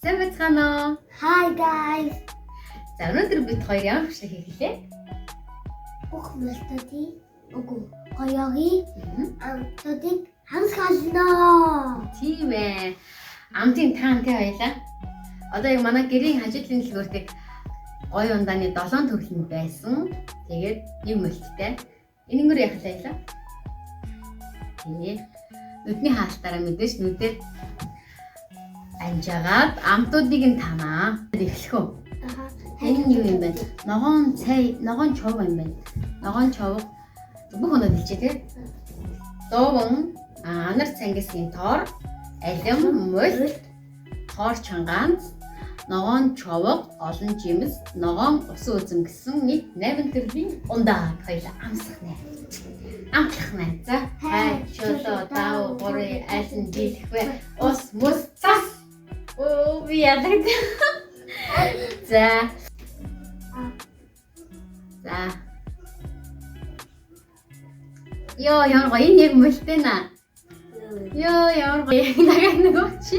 Сайн байцгаана уу? Hi guys. За өнөөдөр бид хоёр ямар хөшлөг хийх гэлээ? Бүх мөлтөдийн гоёгийн амтуудыг хамсгална. Тийм ээ. Амтын таантай хоёлаа. Одоо яг манай гэрийн хажуудлын дэлгүүртэг гоё ундааны 7 төрөл нь байсан. Тэгээд нэг мөлттэй. Энэгээр яах лээ? Тэгээ. Нүдний хаалтаараа мэдээж нүдэд анжаагаад амтуудыг нь танаа. Эхлэх үү? Энэ юу юм бэ? Ногоон цай, ногоон чов юм байна. Ногоон чов бүх өнөө хэлчихэ тий. Дууган, анар цангисын тор, алим, мөл, тор чангаанц, ногоон човог, олон жимс, ногоон усан үзэм гэсэн нэг 8 төрлийн ундаа хоёлаа амсах нэ. Амтлах нэ. За, хай, чулуу, дав, гори, алин, дийлхвэ, ус, мус, цас. Оо, би яадаг. За. За. Йоо, ямар гоё нэг мөлтэй наа. Йоо, ямар гоё нагаад нөгөө чи.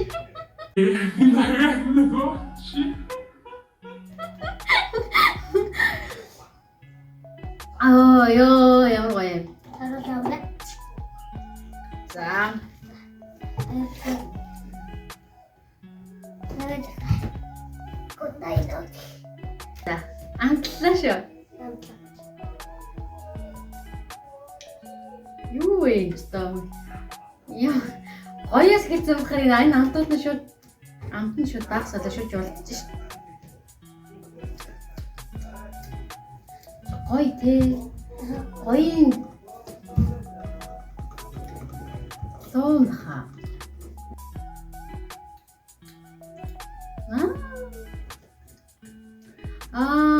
Нагаад нөгөө чи. Йоо, ямар гоё. За. За, амтлаа шүү. Юу вэ гэсэн? Яа, гоёс хэлсэн бахаар энэ амтууд нь шууд амт нь шууд дагсаад шууд жуулдаж шít. Гоё тий. Гоё. Томха.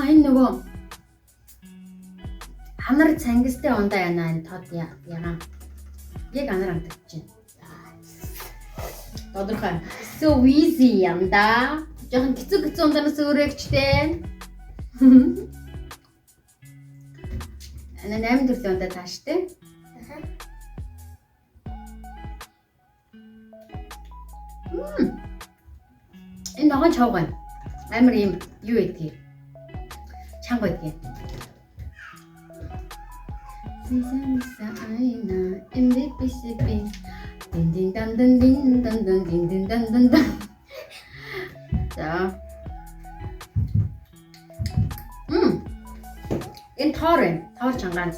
Энэ нөгөө анар цангистай ундаа яана энэ тод ягаа. Яг анар амтаж чинь. Тодорхой. So easy юм да. Жохон хэцүү ундаанаас өөрөөгчтэй. Ana 8 төрлийн ундаа тааштай. Энэ ногоон чавгай. Амар юм юу гэдгийг. Чанга гэдгийг. Сисэмса айна эмбиписипи. Дин дин дан дан дин дан дан дин дин дан дан дан. За. Энэ тоор чангаанц.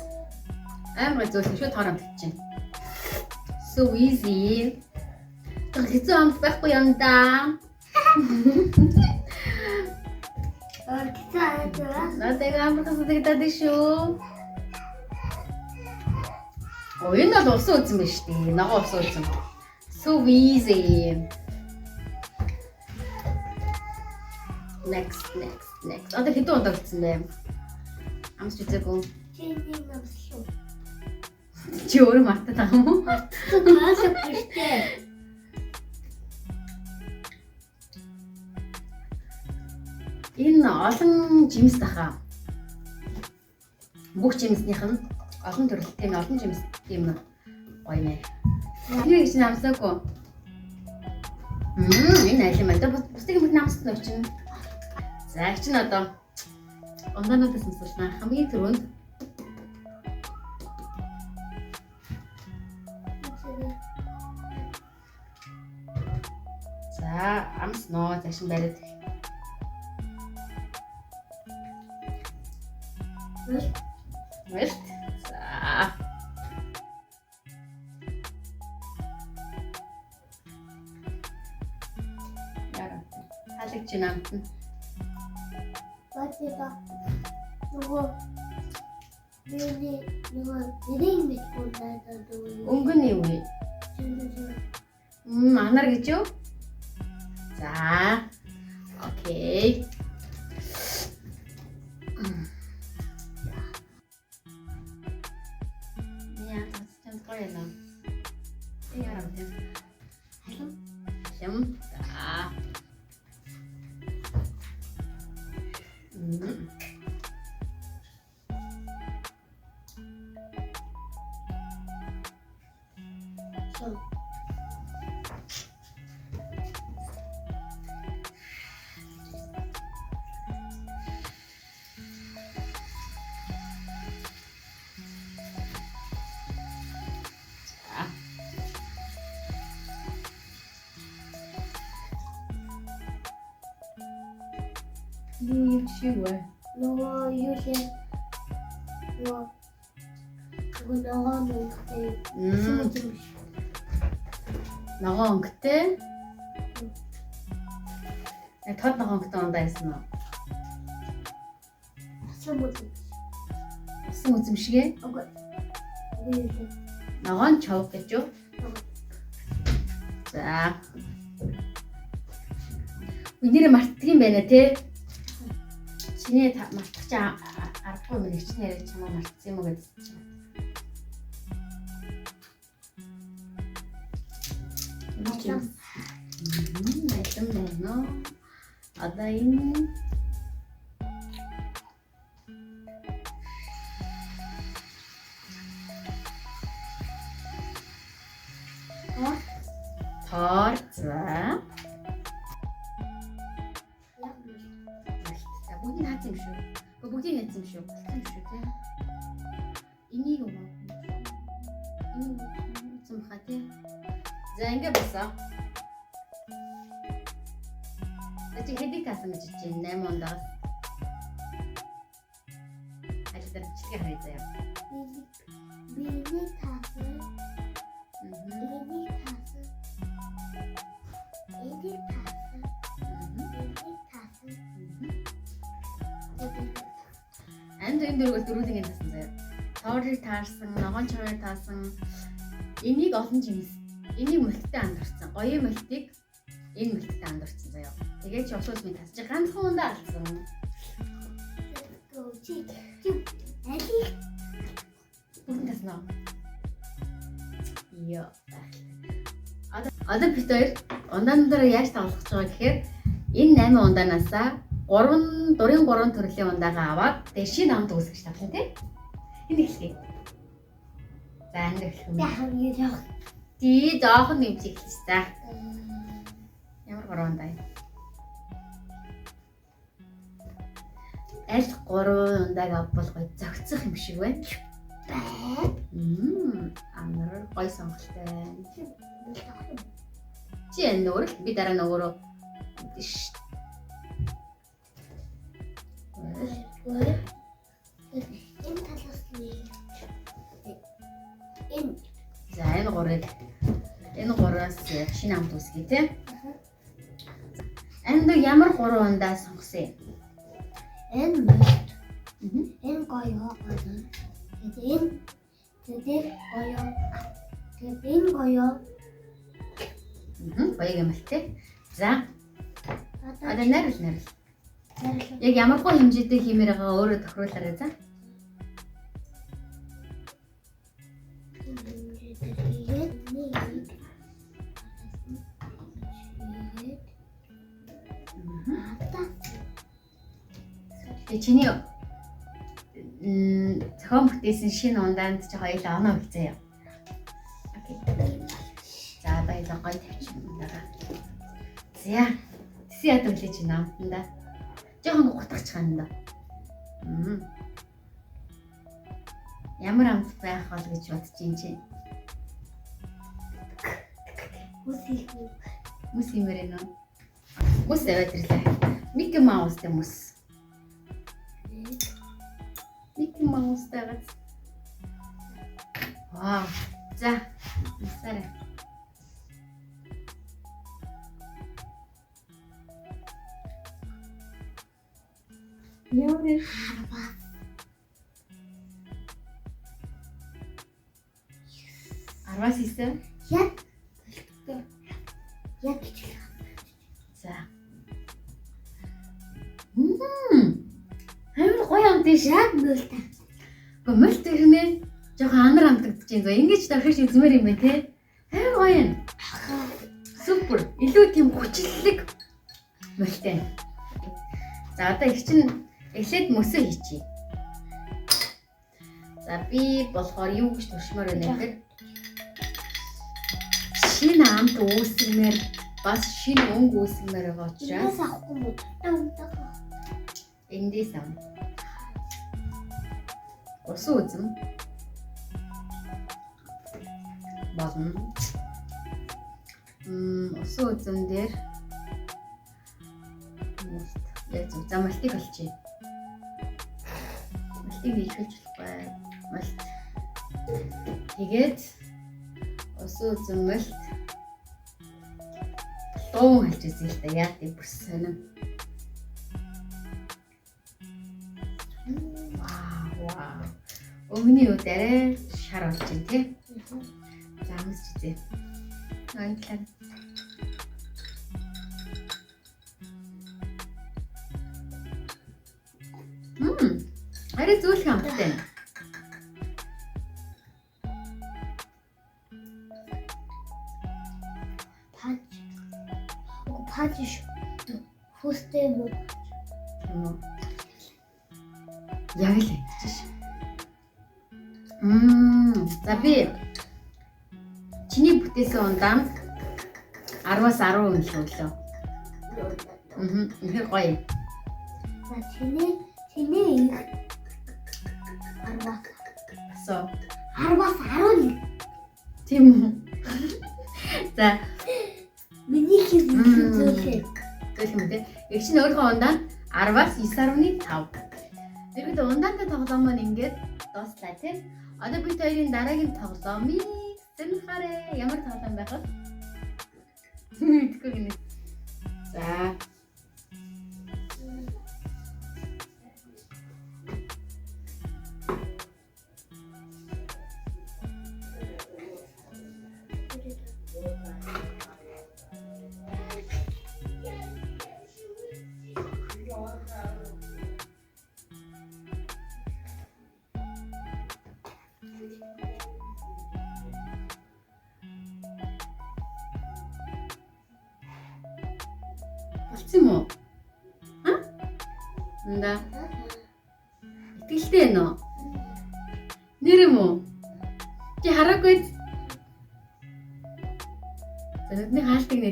Амар зөөлсөн шүү тоор амтж чинь. So easy. Хэцүү амт байхгүй юм да. Надад амар хэцүү шүү. Энэ бол усан үзэн биш үү? Ногоон усан үзэн. So easy. Next. Одоо хэдэн удаа болсон бэ? Амс үзээгүй. Чи өөрөө мартаад байгаа юм уу? Хаасаа биштэй. Энэ олон жимс тахаа. Бүх жимснийх нь олон төрөлтэй олон жимс юм гоё нэ. Тэгээ гэж намсаагүй. Энэ алим байна. Бусдыг юм намссан уу чинь. За чинь одоо ондаануудаас амсуулна. Хамгийн түрүүнд за амсноо цааш нь бариад. Мэлт. За. Яра. Халагч намт нь. Батига. Нөгөө нэрийн мэдгүй надад үү. Өнгөний үе. Анар гэж юу? За. Окей. За. Юу юм шиг вэ? нөгөө юу лээ нөгөө нүгтэй юм шиг. Ногоон өнгөтэй. Тод ногоон өнгөтэй ундаа байсан уу? Усан үзэмшгээ. Үгүй. Ногоон чавг гэж юу? За. Үнээрээ мартдаг юм байна те. Чиний мартах чи аргагүй юм нэг чинь яриад чамаа мартсан юм уу гэж чинь. Найдам байна. Одоо энэ тор за. Бүгдийг хаац юм шүү. Бүгдийг хаац юм шүү. Болсон юм шүү те. Энийг юм аа. Энэ юм хаа те. За ингэ босоо. Чи хэдий таасан гэж чинь 8 ондоос. Ажил дээр бичлэгээ харъя заяа. Биний таасан. Анд энэ дөрвөөс дөрвөлгийн таасан заяа. Тоорыг таарсан, ногоон чавыг таасан. Энийг олон жимс. Энийг мөлттэй андуурсан. Гоё мөлтийг энэ мөлттэй андуурсан заяа. Тэгээд ч осоос минь тасч ганцхан ундаа алдсан. Чи али Бүгд таснаа. Йоо. Одоо бид хоёр ундаан дээр яаж тавлах гэж байгаа гэхээр энэ 8 ундаанасаа 3 төрлийн ундаагаа аваад тэгээд шинэ амт үүсгэж тавлаа тийм. Энд эхлэе. За энд эхлэх юм. Тий жоохон нэмж эхэлж за. Ямар 3 ундаа юм. Аль 3 ундааг авбал гоё зөгцөх юм шиг байна. Амар гоё сонголтой. Чи энэ өөр би дараа нөгөөрөө ш. Энэ талаас нь энэ За энэ 3-аас шинэ амт үүсгэе тийм. Энд ямар 3 ундаа сонгосон юм? энэ мөлт. Энэ гоё. Тэгээд гоё. Тэгээд энэ гоё. Гоё юм л тийм. За. Одоо найрал. Яг ямар гоо хэмжээтэй хиймээр байгаа өөрөө тохируулаарай за. Чиний зохион бүтээсэн шинэ ундаанд чи хоёулаа оноо хэлцээе. Окей. За баялаа гоё тавьчих юм даа. За. Тэсээ ядам лээ чи наамтанда. Жохон гутгачих ханда. Ямар амт байх бол гэж бодож юм чи. Мус юмэрэн үү? Мус аваад ирлээ. Микки Маустай мус. Микки Маустай газ. Вау. За. Мусараа. Яа. Арвас хийсэн? Яг. За. Амар гоё амт тийш. Яг мөлт. Мөлт ихнээ жоохон анар амтагдаж байна. За ингэж дахиж үзмээр юм байна те. Амар гоё юм. Супер. Илүү тийм хүчлэлэг мөлтэй. За одоо их чинь эхлээд мөсөө хийчихье. За би болохоор юу гэж туршмаар байна гэхээр шинэ амт үүсгэмээр бас шинэ өнгө үүсгэмээр байгаа учраас авахгүй муу. эндээс ам. Усан үзэм. Болно. Усан үзэм дээр Яг зөв. За малтыг олчих. Малтыг нийлүүлж болохгүй. Малт. Тэгээд усан үзэн малт. Дуу хэлж үзье л да. Яа тийм бүр сонирм. Вау. Өгний үд арай шар болж байна тий. За амсч үзье. Ноёлаа. Арай зөөлх амттай. Пач хүстэй мө. Яг л хэлчихэж. За би чиний бүтээсэн ундаанд 10-аас 10 мэл өглөө. Үнэхээр гоё. За чиний их 10-аас 11. Тийм үү. За Миний хин зөөлөө. гэх юм те. Яг чинь өөрийнхөө ундаанд 10-аас 9.5. Тэргээд ундаантай тоглоом маань ингээд дууслаа тий. Одоо бид хоёрын дараагийн тоглоомыг сонирхаарай. Ямар тоглоом байх вэ? Мэдгүй гинэ. За. Болцсон юм уу? Унда. Итгэлтэй нөө. Нэр юм уу? Чи хараагүй. Зөвхөн хаалтыг нэ.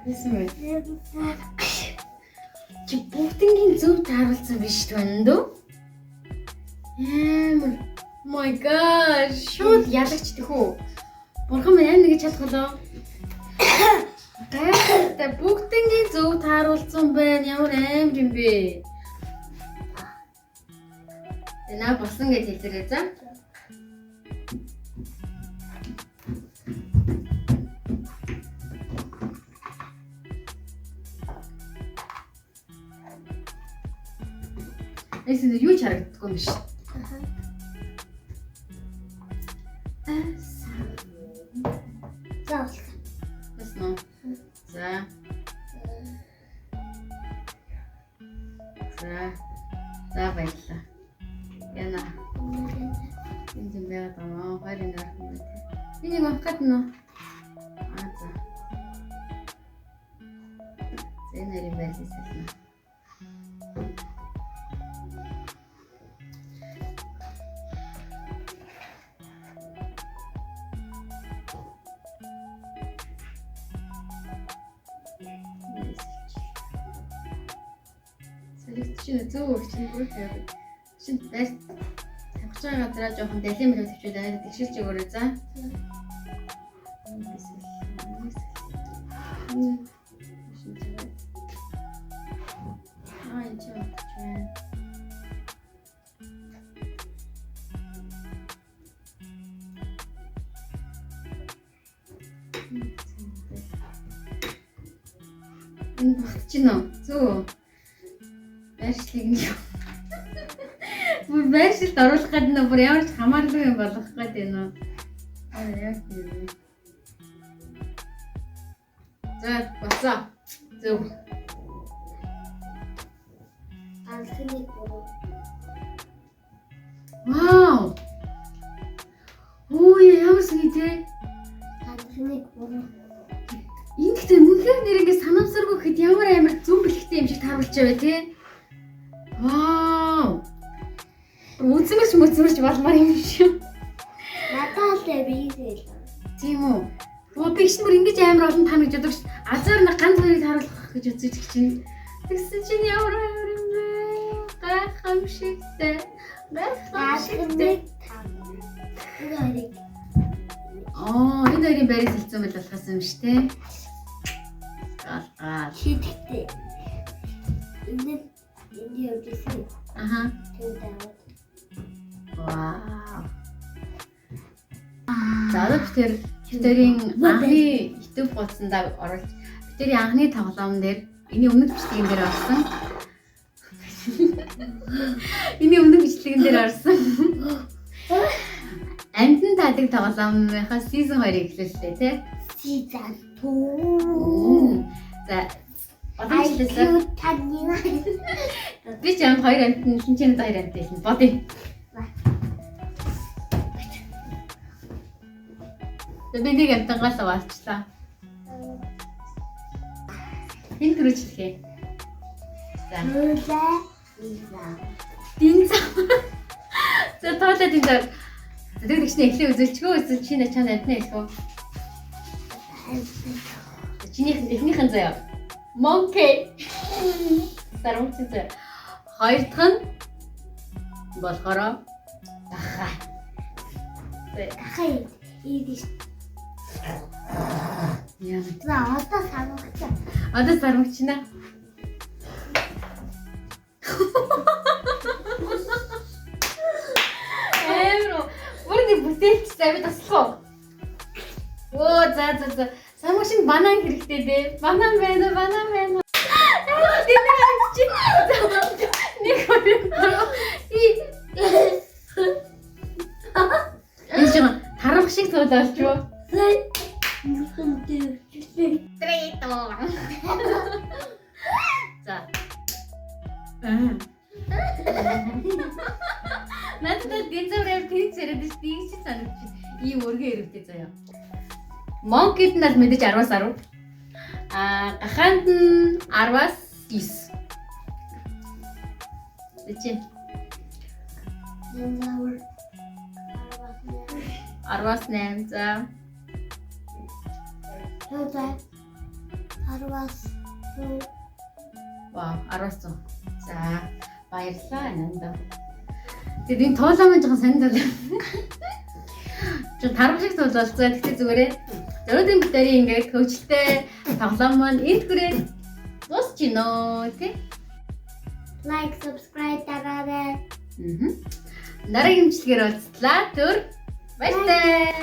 Эсвэл чи бүгднийг зөв тааруулсан биш түнд үү? My god, шууд ялагчдэх үү? Бурхан минь нэг чадах болоо. Гайхалтай бүгднийг зөв тааруулсан байна. Ямар амар юм бэ? Наа болсон гэж хэлээрэй за. Эсэнд юу ч харагддаггүй юм биш. За. Ясно. За. За баярлалаа. Яна. Энд юм байгаад байгаа. Хоёрын гарах юм байна. Энийг авах гэдэг нь. За. Зэнэрийн байсаа сална. Чинь зөв чинь бүр яг чинь дайс тавьж байгаа газараа жоохон далин мөрөд төвчүүлээд тэгшилж өгөөрэй за. Энд чинь байна. Энэ багт чинь зөв. Байршлыг нь юу? Бүр байршилд оруулах гэдэг нь бүр ямар ч хамааргүй юм болох гэдэг нь. Яг тийм. За босоо. Зөв. Алхмыг боо. Вау. Оо ямар сэтэй. Алхмыг боо. Энд гэхдээ үнэхээр нэр ингэ санамсаргүй хэд ямар амар зүн бэлхтэй юм шиг тааруулж байгаа тий. Вау. Үзмэрч болмоор юм шиг. Надад л биеэл. Тийм үү. Богдогч нар ингэж амар олон таныг жадаг ш. Азар нэг ганц хоёрыг харуулах гэж үзэж чинь. Тэгсэн чинь ямар юм бэ? Гайхамшигтай. Гайхамшигтай. Энэ хоёрын байрыг хэлсэн мэл болохоос юм шүү дээ. Гал. Шийдэгтэй. Энд явж ирсэн. Аха. Тэнд аваад. Вау. За одоо битэрийн анхны YouTube хуудсандаа оруулж битэрийн анхны тоглоом дээр энэ өмнөд бичлэгэн дээр орсон. Энэ өмнөд бичлэгэн дээр орсон. Амтан таадаг тоглоомынхаа season 2-ыг эхлүүллээ тий. Season 2. За одоо хэлсэн. Танина. Би ч ямар хоёр амтан шинжээний хоёр амтан хэлнэ. Бодъё. Би нэг амтангаас аваачлаа. Энэ төрөжлөхээ. За. Динза. За тоолоо динза. Тэр ихний эхлээ үзэлчгөө үзэл чи на чана амтнаа хэлэх үү? Чиний эхнийхэн заяа. Monkey. Сарамч заяа. Хоёр дахь нь болохоор дахаа. Дахаа ийдэж. Яа. За одоо сармагч. Одоо сармагчна. Бүрний бүтээлч завид таслах. Оо за. Сармагч банан хэрэгтэй дээ. Банан байна. Нэг энэ чинь тарах шиг туулж юу? Трейто. За. Надад динзавраар тэнц яриад тийч санагч. Ийм өргөн ирвэтэй заяа. Монкид нь л мэдээж 10-аас 10. Гахаанд нь 10-аас 9. Эцэг 10-аас 8 за. Вау, 10-аас 100. За, баярлалаа нанда. Тэгээд энэ тоолоо маань жоохон сонинд байна. Чи тарах шиг туулалцаа. Тэгтээ зүгээрээ өнөөдрийн битэрийн ингээд хөвчлөлтэй тоглоом маань энд хүрээд дуусчихно тий. Like, subscribe дараарай. Дараагийн хэмжлэгээр уулзлаа. Түр баяртай.